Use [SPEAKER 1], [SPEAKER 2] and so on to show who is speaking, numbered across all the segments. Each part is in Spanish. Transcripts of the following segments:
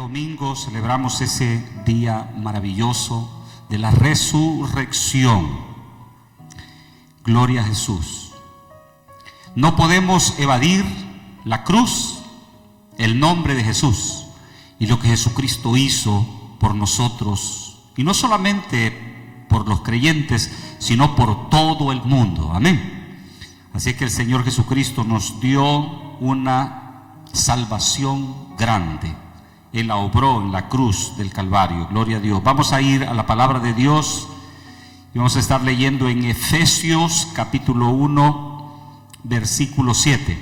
[SPEAKER 1] domingo celebramos ese día maravilloso de la resurrección. Gloria a Jesús. No podemos evadir la cruz, el nombre de Jesús y lo que Jesucristo hizo por nosotros, y no solamente por los creyentes, sino por todo el mundo. Amén. Así que el Señor Jesucristo nos dio una salvación grande. Él la obró en la cruz del Calvario. Gloria a Dios. Vamos a ir a la palabra de Dios y vamos a estar leyendo en Efesios capítulo 1 versículo 7.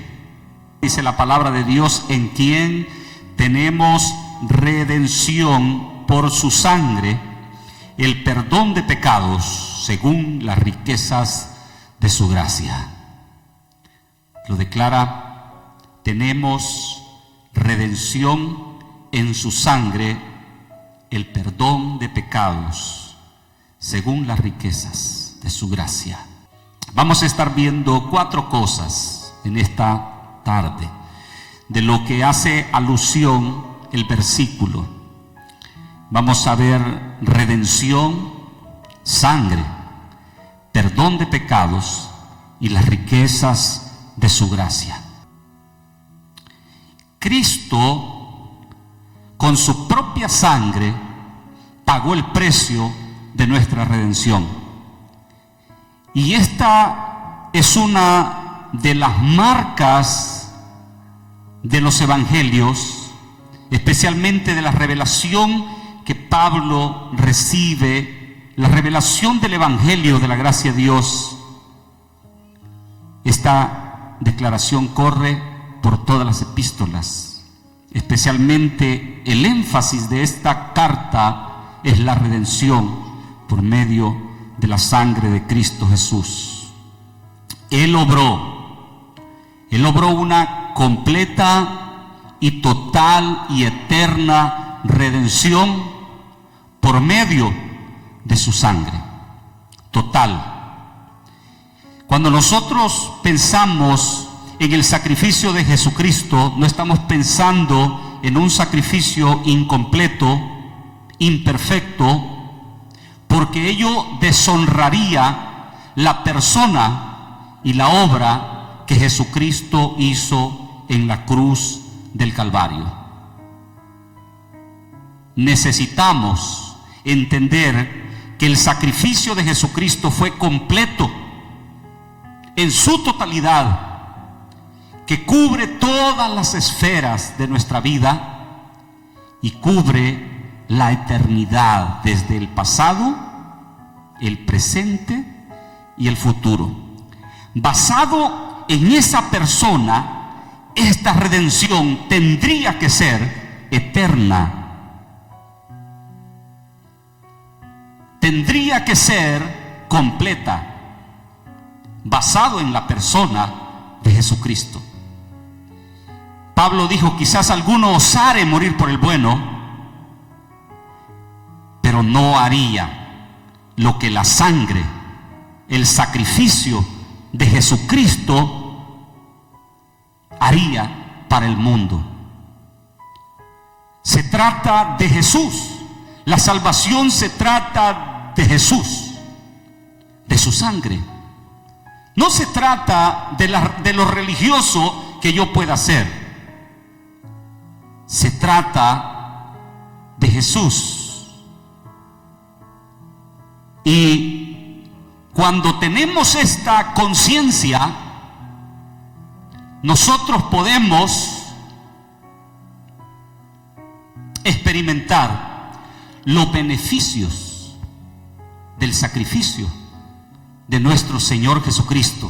[SPEAKER 1] Dice la palabra de Dios: en quien tenemos redención por su sangre, el perdón de pecados según las riquezas de su gracia. Lo declara: tenemos redención en su sangre, el perdón de pecados según las riquezas de su gracia. Vamos a estar viendo 4 cosas en esta tarde de lo que hace alusión el versículo. Vamos a ver redención, sangre, perdón de pecados y las riquezas de su gracia. Cristo, con su propia sangre, pagó el precio de nuestra redención. Y esta es una de las marcas de los evangelios, especialmente de la revelación que Pablo recibe, la revelación del evangelio de la gracia de Dios. Esta declaración corre por todas las epístolas. Especialmente el énfasis de esta carta es la redención por medio de la sangre de Cristo Jesús. Él obró una completa y total y eterna redención por medio de su sangre. Total. Cuando nosotros pensamos en el sacrificio de Jesucristo, no estamos pensando en un sacrificio incompleto, imperfecto, porque ello deshonraría la persona y la obra que Jesucristo hizo en la cruz del Calvario. Necesitamos entender que el sacrificio de Jesucristo fue completo en su totalidad, que cubre todas las esferas de nuestra vida y cubre la eternidad desde el pasado, el presente y el futuro. Basado en esa persona, esta redención tendría que ser eterna. Tendría que ser completa, basado en la persona de Jesucristo. Pablo dijo: quizás alguno osare morir por el bueno, pero no haría lo que la sangre, el sacrificio de Jesucristo haría para el mundo. Se trata de Jesús. La salvación se trata de Jesús, de su sangre. No se trata de lo religioso que yo pueda hacer. Se trata de Jesús. Y cuando tenemos esta conciencia, nosotros podemos experimentar los beneficios del sacrificio de nuestro Señor Jesucristo.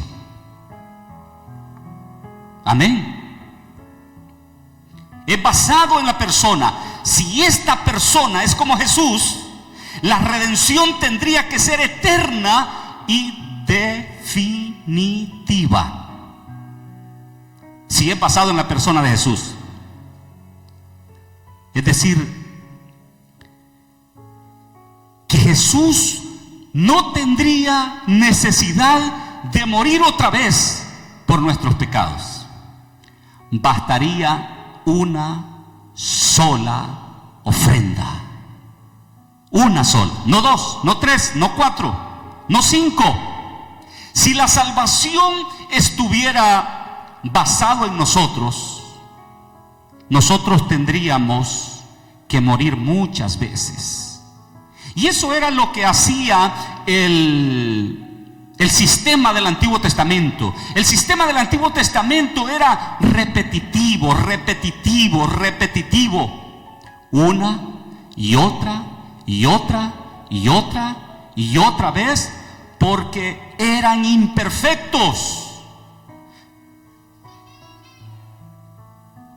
[SPEAKER 1] Amén. Es basado en la persona. Si esta persona es como Jesús, la redención tendría que ser eterna y definitiva. Si es basado en la persona de Jesús. Es decir, que Jesús no tendría necesidad de morir otra vez por nuestros pecados. Bastaría una sola ofrenda. Una sola, no dos, no tres, no cuatro, no cinco. Si la salvación estuviera basado en nosotros, nosotros tendríamos que morir muchas veces. Y eso era lo que hacía el sistema del Antiguo Testamento. El sistema del Antiguo Testamento era repetitivo, repetitivo, repetitivo. Una y otra y otra y otra y otra vez, porque eran imperfectos.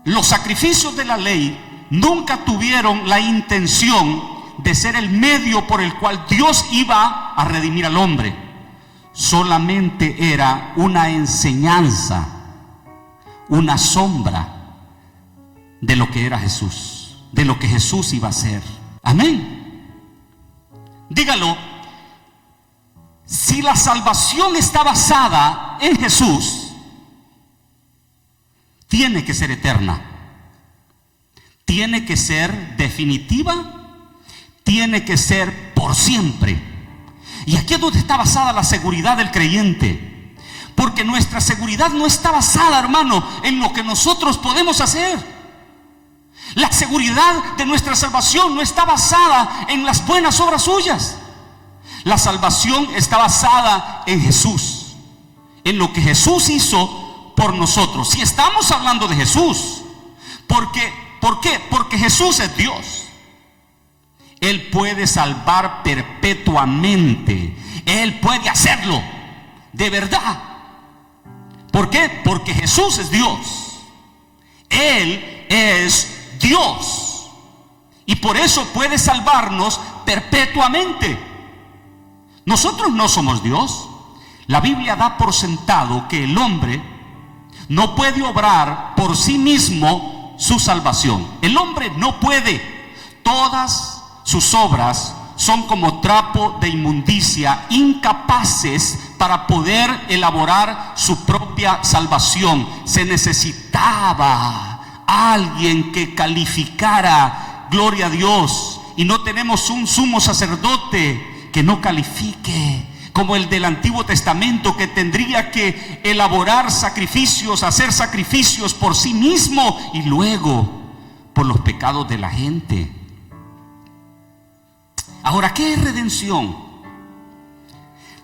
[SPEAKER 1] Los sacrificios de la ley nunca tuvieron la intención de ser el medio por el cual Dios iba a redimir al hombre. Solamente era una enseñanza, una sombra de lo que era Jesús, de lo que Jesús iba a hacer. Amén. Dígalo. Si la salvación está basada en Jesús, tiene que ser eterna, tiene que ser definitiva, tiene que ser por siempre. Y aquí es donde está basada la seguridad del creyente, porque nuestra seguridad no está basada, hermano, en lo que nosotros podemos hacer. La seguridad de nuestra salvación no está basada en las buenas obras suyas. La salvación está basada en Jesús, en lo que Jesús hizo por nosotros. Si estamos hablando de Jesús, ¿por qué? Porque Jesús es Dios. Él puede salvar perpetuamente. Él puede hacerlo de verdad. ¿Por qué? Porque Jesús es Dios. Él es Dios. Y por eso puede salvarnos perpetuamente. Nosotros no somos Dios. La Biblia da por sentado que el hombre no puede obrar por sí mismo su salvación. El hombre no puede. Todas sus obras son como trapo de inmundicia, incapaces para poder elaborar su propia salvación. Se necesitaba alguien que calificara, gloria a Dios, y no tenemos un sumo sacerdote que no califique, como el del Antiguo Testamento, que tendría que elaborar sacrificios, hacer sacrificios por sí mismo y luego por los pecados de la gente. Ahora, ¿qué es redención?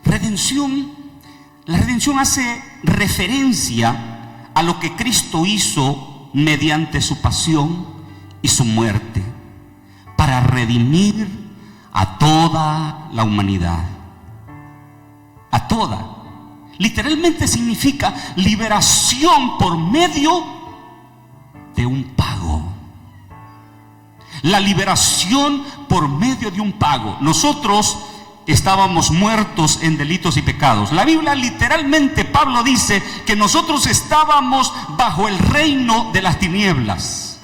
[SPEAKER 1] La redención hace referencia a lo que Cristo hizo mediante su pasión y su muerte para redimir a toda la humanidad. A toda. Literalmente significa liberación por medio de un pago. La liberación por medio de un pago. Nosotros estábamos muertos en delitos y pecados. La Biblia literalmente, Pablo dice que nosotros estábamos bajo el reino de las tinieblas.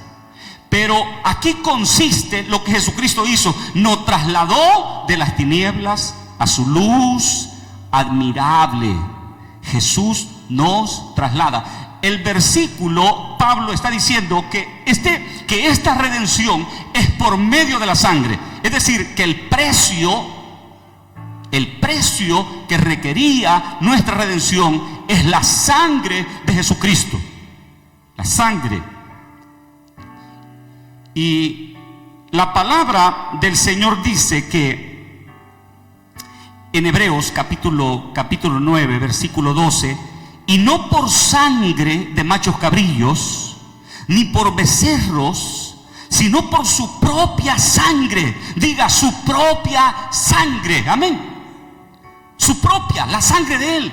[SPEAKER 1] Pero aquí consiste lo que Jesucristo hizo. Nos trasladó de las tinieblas a su luz admirable. Jesús nos traslada. El versículo, Pablo está diciendo que esta redención es por medio de la sangre. Es decir, que el precio que requería nuestra redención es la sangre de Jesucristo. La sangre. Y la palabra del Señor dice que en Hebreos capítulo 9, versículo 12, y no por sangre de machos cabrillos, ni por becerros, sino por su propia sangre. Diga, su propia sangre. Amén. Su propia, la sangre de Él.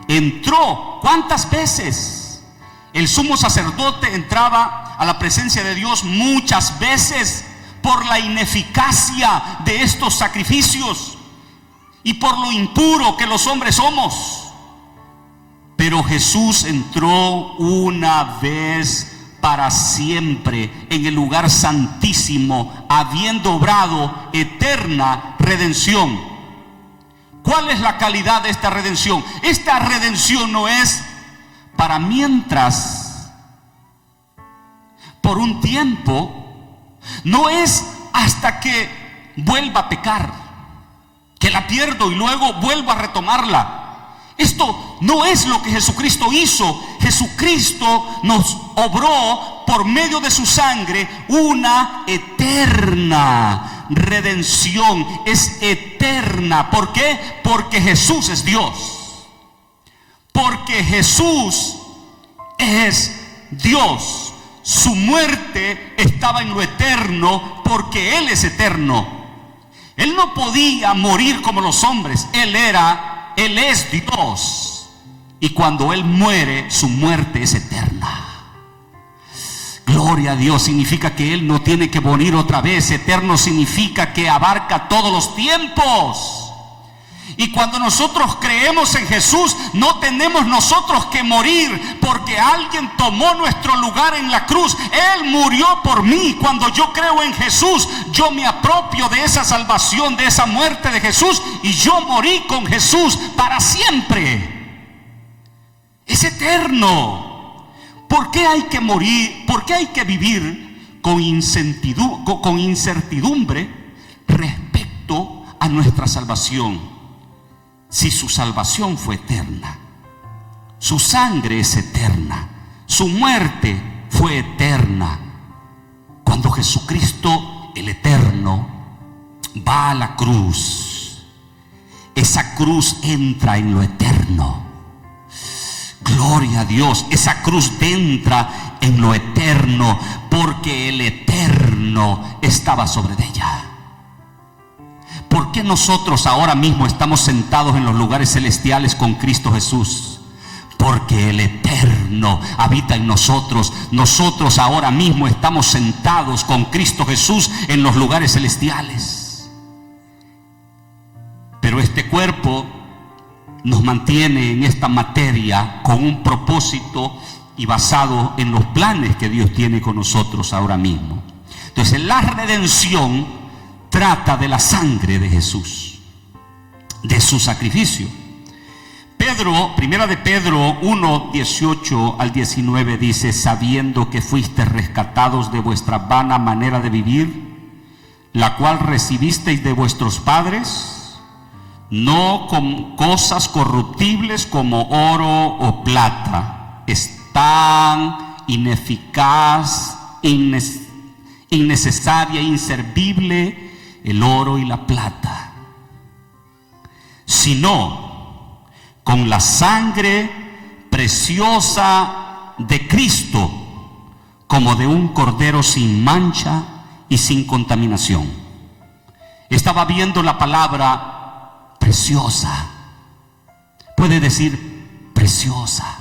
[SPEAKER 1] Entró, ¿cuántas veces? El sumo sacerdote entraba a la presencia de Dios muchas veces por la ineficacia de estos sacrificios y por lo impuro que los hombres somos. Pero Jesús entró una vez para siempre en el lugar santísimo, habiendo obrado eterna redención. ¿Cuál es la calidad de esta redención? Esta redención no es para mientras, por un tiempo, No es hasta que vuelva a pecar, que la pierdo y luego vuelvo a retomarla. Esto no es lo que Jesucristo hizo. Jesucristo nos obró por medio de su sangre una eterna redención. Es eterna. ¿Por qué? Porque Jesús es Dios. Porque Jesús es Dios. Su muerte estaba en lo eterno porque Él es eterno. Él no podía morir como los hombres. Él es Dios. Y cuando Él muere, su muerte es eterna. Gloria a Dios. Significa que Él no tiene que morir otra vez. Eterno significa que abarca todos los tiempos. Y cuando nosotros creemos en Jesús, no tenemos nosotros que morir porque alguien tomó nuestro lugar en la cruz. Él murió por mí. Cuando yo creo en Jesús, yo me apropio de esa salvación, de esa muerte de Jesús, y yo morí con Jesús para siempre. Es eterno. ¿Por qué hay que morir? ¿Por qué hay que vivir con incertidumbre respecto a nuestra salvación? Si su salvación fue eterna, su sangre es eterna, su muerte fue eterna. Cuando Jesucristo, el eterno, va a la cruz, esa cruz entra en lo eterno. Gloria a Dios. Esa cruz entra en lo eterno porque el eterno estaba sobre ella. ¿Por qué nosotros ahora mismo estamos sentados en los lugares celestiales con Cristo Jesús? Porque el eterno habita en nosotros. Nosotros ahora mismo estamos sentados con Cristo Jesús en los lugares celestiales. Pero este cuerpo nos mantiene en esta materia con un propósito y basado en los planes que Dios tiene con nosotros ahora mismo. Entonces, la redención trata de la sangre de Jesús, de su sacrificio. Primera de Pedro 1, 18 al 19 dice: sabiendo que fuisteis rescatados de vuestra vana manera de vivir, la cual recibisteis de vuestros padres, no con cosas corruptibles como oro o plata, es tan ineficaz, innecesaria, inservible el oro y la plata, sino con la sangre preciosa de Cristo, como de un cordero sin mancha y sin contaminación. Estaba viendo la palabra preciosa. Puede decir preciosa.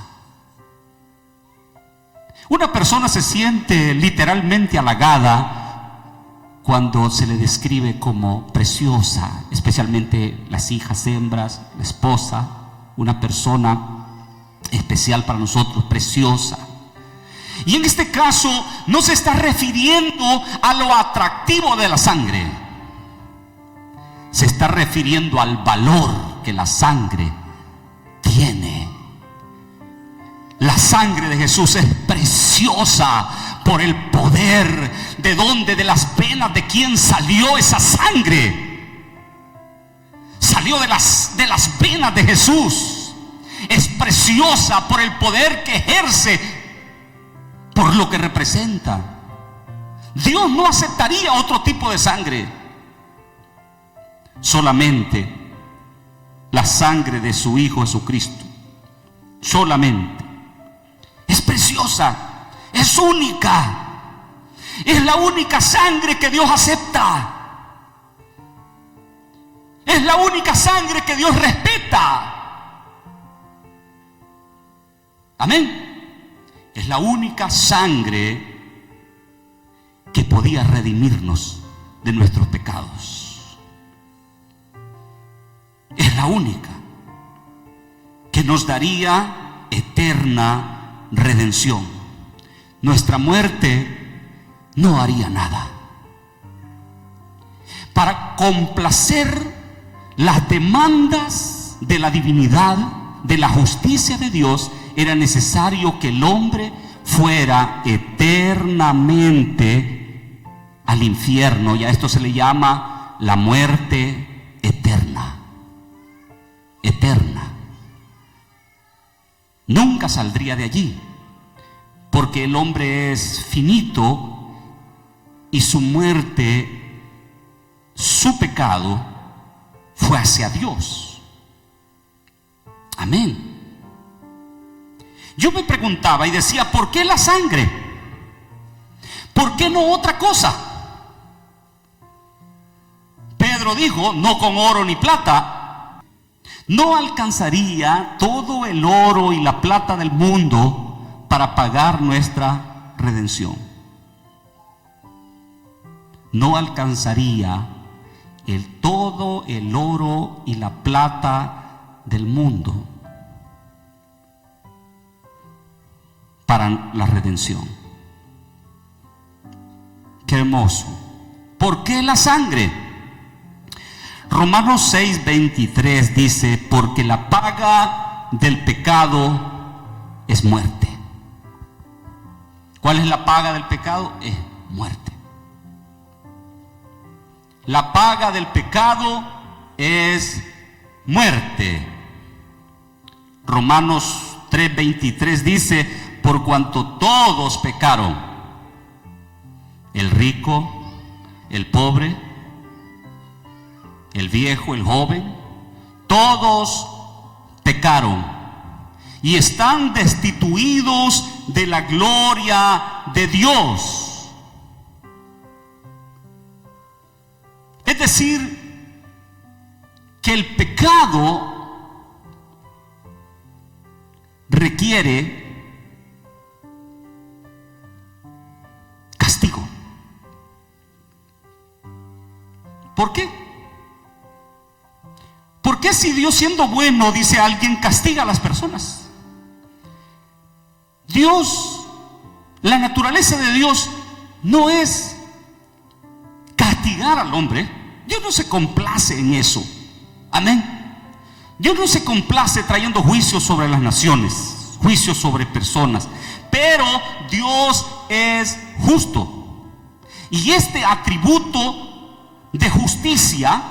[SPEAKER 1] Una persona se siente literalmente halagada cuando se le describe como preciosa, especialmente las hijas hembras, la esposa, una persona especial para nosotros, preciosa. Y en este caso no se está refiriendo a lo atractivo de la sangre, se está refiriendo al valor que la sangre tiene. La sangre de Jesús es preciosa por el poder. ¿De dónde? De las venas de quién salió esa sangre. Salió de las venas de Jesús. Es preciosa por el poder que ejerce, por lo que representa. Dios no aceptaría otro tipo de sangre. Solamente la sangre de su Hijo Jesucristo. Solamente. Es preciosa, es única. Es la única sangre que Dios acepta. Es la única sangre que Dios respeta. Amén. Es la única sangre que podía redimirnos de nuestros pecados. Es la única que nos daría eterna redención. Nuestra muerte no haría nada. Para complacer las demandas de la divinidad, de la justicia de Dios, era necesario que el hombre fuera eternamente al infierno, y a esto se le llama la muerte eterna. Eterna. Nunca saldría de allí, porque el hombre es finito y su muerte, su pecado, fue hacia Dios. Amén. Yo me preguntaba y decía, ¿por qué la sangre? ¿Por qué no otra cosa? Pedro dijo, no con oro ni plata. No alcanzaría todo el oro y la plata del mundo para pagar nuestra redención. No alcanzaría todo el oro y la plata del mundo para la redención. Qué hermoso. ¿Por qué la sangre? Romanos 6:23 dice, porque la paga del pecado es muerte. ¿Cuál es la paga del pecado? Es muerte. La paga del pecado es muerte. Romanos 3:23 dice, por cuanto todos pecaron, el rico, el pobre, el viejo, el joven, todos pecaron y están destituidos de la gloria de Dios. Es decir, que el pecado requiere castigo. ¿Por qué? ¿Por qué si Dios, siendo bueno, dice alguien, castiga a las personas? Dios, la naturaleza de Dios no es castigar al hombre. Dios no se complace en eso. Amén. Dios no se complace trayendo juicios sobre las naciones, juicios sobre personas. Pero Dios es justo. Y este atributo de justicia,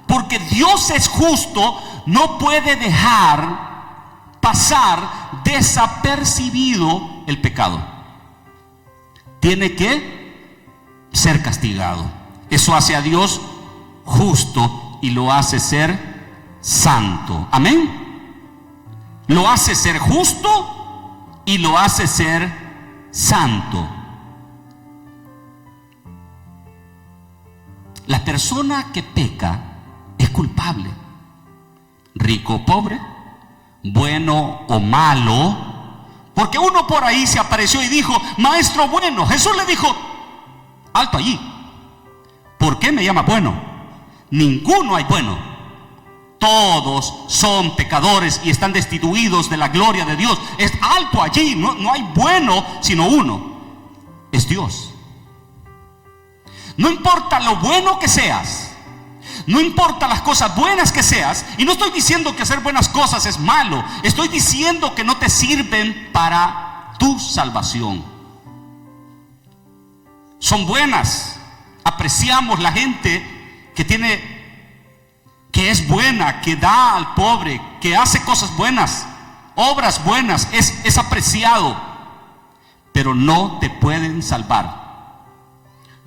[SPEAKER 1] porque Dios es justo, no puede dejar pasar desapercibido el pecado. Tiene que ser castigado. Eso hace a Dios justo y lo hace ser santo. Amén. Lo hace ser justo y lo hace ser santo. La persona que peca es culpable. Rico o pobre, bueno o malo. Porque uno por ahí se apareció y dijo, maestro bueno. Jesús le dijo, alto allí. ¿Por qué me llama bueno? Ninguno hay bueno. Todos son pecadores y están destituidos de la gloria de Dios. Es alto allí. No hay bueno sino uno. Es Dios. No importa lo bueno que seas, no importa las cosas buenas que seas, y no estoy diciendo que hacer buenas cosas es malo, estoy diciendo que no te sirven para tu salvación. Son buenas. Apreciamos la gente que es buena, que da al pobre, que hace cosas buenas, obras buenas, es apreciado, pero no te pueden salvar.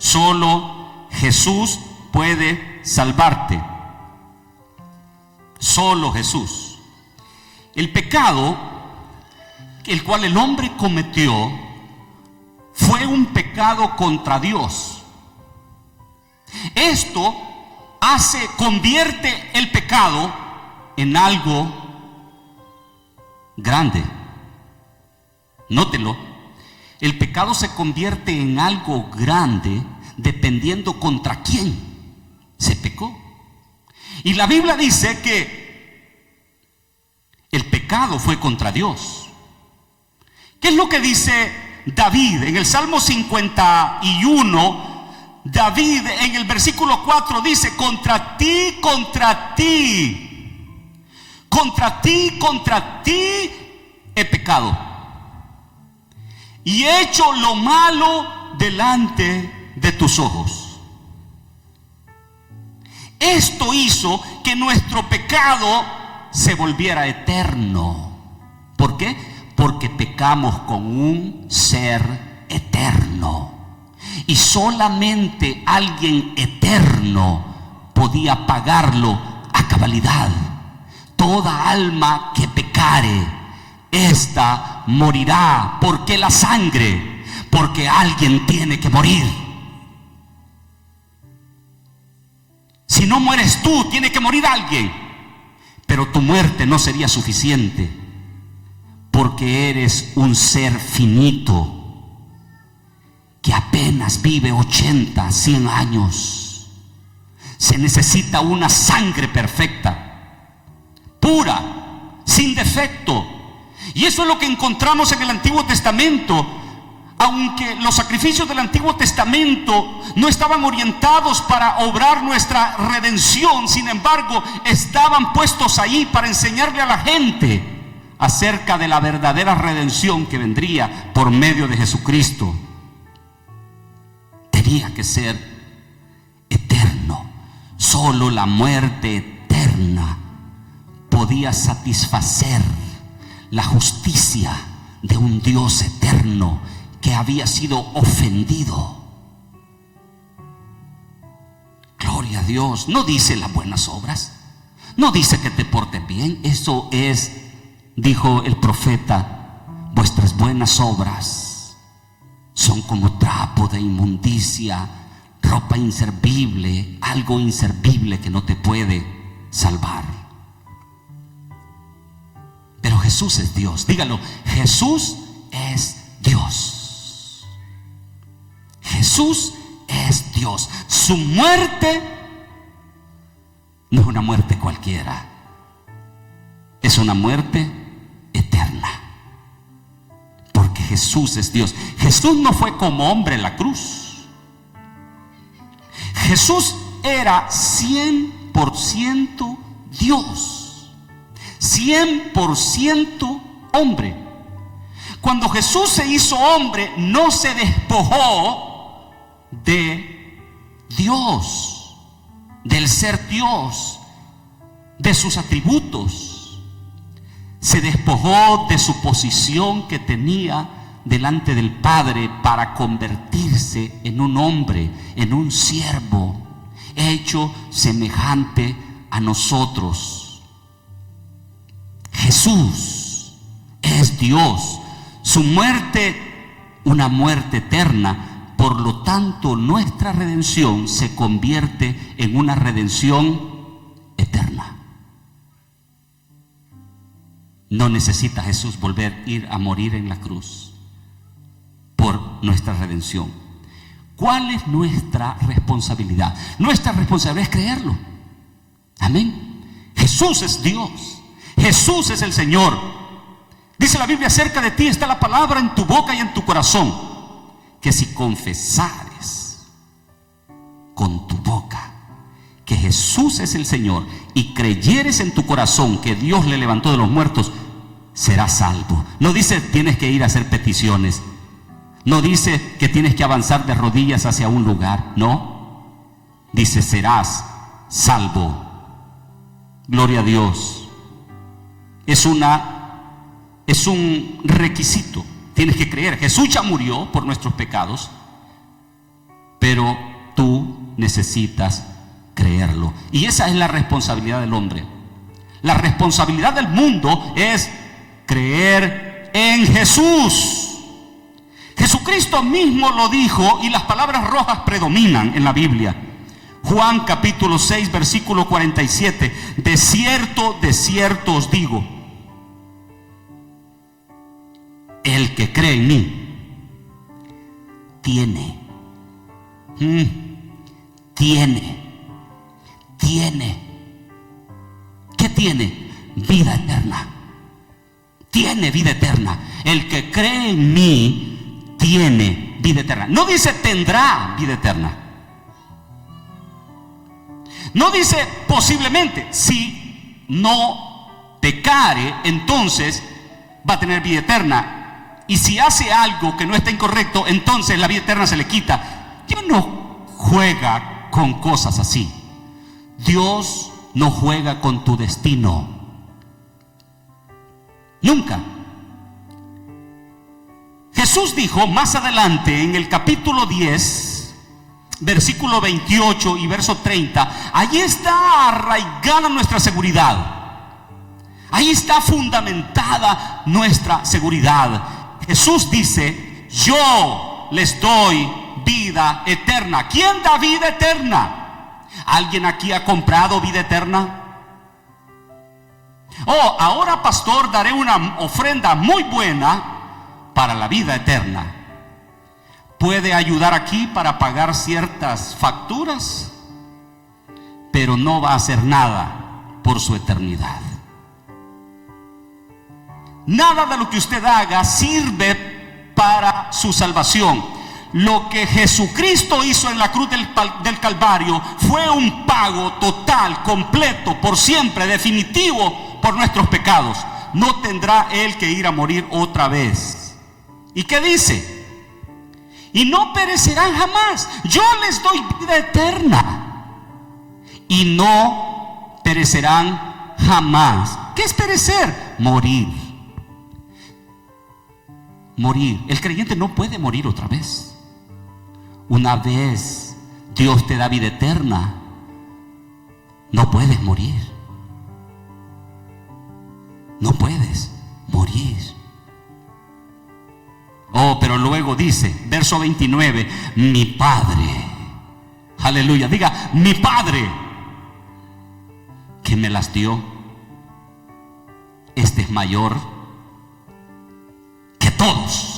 [SPEAKER 1] Solo Jesús puede salvarte. Solo Jesús. El pecado, el cual el hombre cometió, fue un pecado contra Dios. Esto convierte el pecado en algo grande. Nótelo. El pecado se convierte en algo grande dependiendo contra quién se pecó. Y la Biblia dice que el pecado fue contra Dios. ¿Qué es lo que dice David en el Salmo 51? David en el versículo 4 dice, contra ti he pecado y he hecho lo malo delante de tus ojos. Esto hizo que nuestro pecado se volviera eterno. ¿Por qué? Porque pecamos con un ser eterno. Y solamente alguien eterno podía pagarlo a cabalidad. Toda alma que pecare, ésta morirá. ¿Por qué la sangre? Porque alguien tiene que morir. Si no mueres tú, tiene que morir alguien. Pero tu muerte no sería suficiente, porque eres un ser finito que apenas vive 80, 100 años. Se necesita una sangre perfecta, pura, sin defecto. Y eso es lo que encontramos en el Antiguo Testamento. Aunque los sacrificios del Antiguo Testamento no estaban orientados para obrar nuestra redención, sin embargo, estaban puestos ahí para enseñarle a la gente acerca de la verdadera redención que vendría por medio de Jesucristo. Tenía que ser eterno. Solo la muerte eterna podía satisfacer la justicia de un Dios eterno que había sido ofendido. Gloria a Dios. No dice las buenas obras, no dice que te portes bien. Eso es, dijo el profeta, vuestras buenas obras son como trapo de inmundicia, ropa inservible, algo inservible que no te puede salvar. Pero Jesús es Dios. Dígalo, Jesús es Dios. Jesús es Dios. Su muerte no es una muerte cualquiera, es una muerte eterna, porque Jesús es Dios. Jesús no fue como hombre en la cruz. Jesús era 100% Dios, 100% hombre. Cuando Jesús se hizo hombre, no se despojó de Dios, del ser Dios, de sus atributos. Se despojó de su posición que tenía delante del Padre para convertirse en un hombre, en un siervo, hecho semejante a nosotros. Jesús es Dios. Su muerte, una muerte eterna. Por lo tanto, nuestra redención se convierte en una redención eterna. No necesita Jesús volver a ir a morir en la cruz por nuestra redención. ¿Cuál es nuestra responsabilidad? Nuestra responsabilidad es creerlo. Amén. Jesús es Dios. Jesús es el Señor. Dice la Biblia, acerca de ti está la palabra en tu boca y en tu corazón, que si confesares con tu boca que Jesús es el Señor y creyeres en tu corazón que Dios le levantó de los muertos, serás salvo. No dice tienes que ir a hacer peticiones, no dice que tienes que avanzar de rodillas hacia un lugar, no, dice serás salvo. Gloria a Dios. Es un requisito. Tienes que creer. Jesús ya murió por nuestros pecados, pero tú necesitas creerlo. Y esa es la responsabilidad del hombre. La responsabilidad del mundo es creer en Jesús. Jesucristo mismo lo dijo y las palabras rojas predominan en la Biblia. Juan capítulo 6 versículo 47. De cierto os digo, el que cree en mí tiene ¿qué tiene? Vida eterna. Tiene vida eterna. El que cree en mí tiene vida eterna. No dice tendrá vida eterna. No dice posiblemente. Si no pecare, entonces va a tener vida eterna. Y si hace algo que no está incorrecto, entonces la vida eterna se le quita. Dios no juega con cosas así. Dios no juega con tu destino. Nunca. Jesús dijo más adelante en el capítulo 10, versículo 28 y verso 30, allí está arraigada nuestra seguridad. Ahí está fundamentada nuestra seguridad. Jesús dice: yo les doy vida eterna. ¿Quién da vida eterna? ¿Alguien aquí ha comprado vida eterna? Oh, ahora, pastor, daré una ofrenda muy buena para la vida eterna. Puede ayudar aquí para pagar ciertas facturas, pero no va a hacer nada por su eternidad. Nada de lo que usted haga sirve para su salvación. Lo que Jesucristo hizo en la cruz del Calvario fue un pago total, completo, por siempre, definitivo por nuestros pecados. No tendrá Él que ir a morir otra vez. ¿Y qué dice? Y no perecerán jamás. Yo les doy vida eterna. Y no perecerán jamás. ¿Qué es perecer? Morir. Morir. El creyente no puede morir otra vez. Una vez Dios te da vida eterna, no puedes morir. No puedes morir. Oh, pero luego dice, verso 29, mi Padre, aleluya, diga, mi Padre, que me las dio, este es mayor que todos.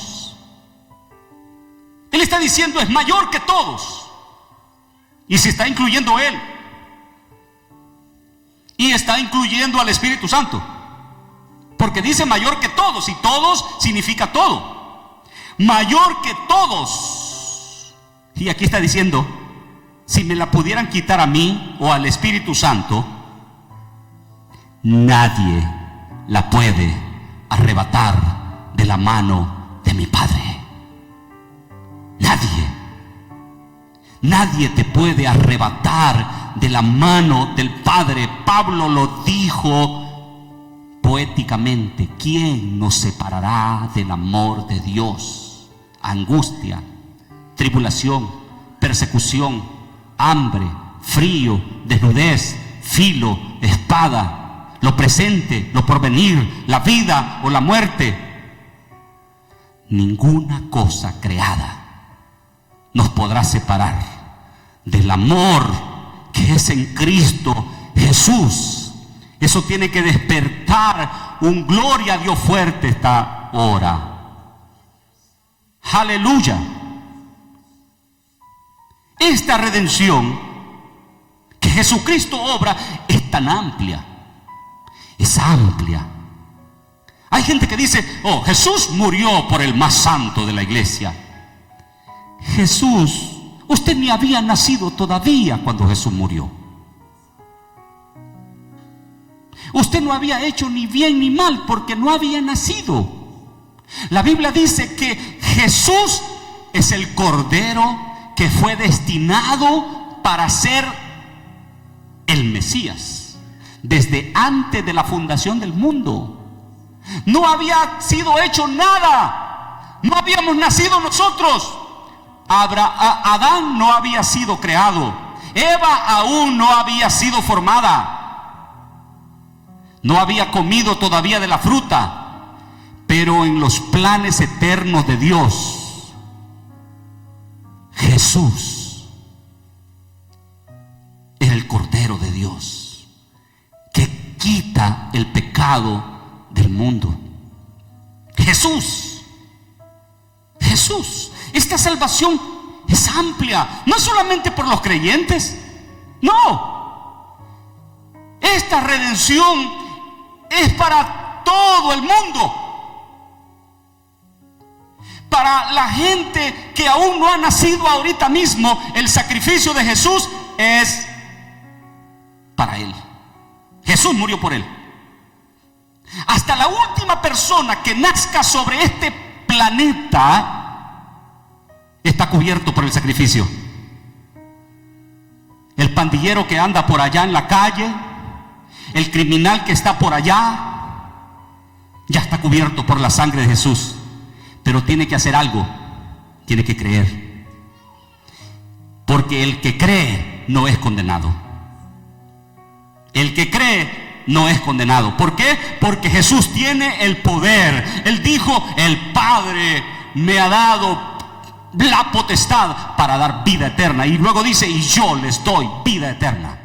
[SPEAKER 1] Él está diciendo, es mayor que todos. Y se está incluyendo Él. Y está incluyendo al Espíritu Santo. Porque dice mayor que todos, y todos significa todo. Mayor que todos. Y aquí está diciendo, si me la pudieran quitar a mí o al Espíritu Santo, nadie la puede arrebatar de la mano de mi Padre. Nadie te puede arrebatar de la mano del Padre. Pablo lo dijo poéticamente: ¿quién nos separará del amor de Dios? Angustia, tribulación, persecución, hambre, frío, desnudez, filo, espada, lo presente, lo porvenir, la vida o la muerte. Ninguna cosa creada nos podrá separar del amor que es en Cristo Jesús. Eso tiene que despertar un gloria a Dios fuerte esta hora. Aleluya. Esta redención que Jesucristo obra es tan amplia. Es amplia. Hay gente que dice: oh, Jesús murió por el más santo de la iglesia. Jesús, usted ni había nacido todavía cuando Jesús murió. Usted no había hecho ni bien ni mal porque no había nacido. La Biblia dice que Jesús es el Cordero que fue destinado para ser el Mesías desde antes de la fundación del mundo. No había sido hecho nada. No habíamos nacido nosotros. Adán no había sido creado. Eva aún no había sido formada. No había comido todavía de la fruta. Pero en los planes eternos de Dios, Jesús es el Cordero de Dios que quita el pecado del mundo. Jesús. Esta salvación es amplia, no solamente por los creyentes, no. Esta redención es para todo el mundo. Para la gente que aún no ha nacido ahorita mismo, el sacrificio de Jesús es para él. Jesús murió por él. Hasta la última persona que nazca sobre este planeta está cubierto por el sacrificio. el pandillero que anda por allá en la calle, el criminal que está por allá, ya está cubierto por la sangre de Jesús. Pero tiene que hacer algo, tiene que creer. Porque el que cree no es condenado. El que cree no es condenado. ¿Por qué? Porque Jesús tiene el poder. Él dijo: el Padre me ha dado la potestad para dar vida eterna. Y luego dice: y yo les doy vida eterna.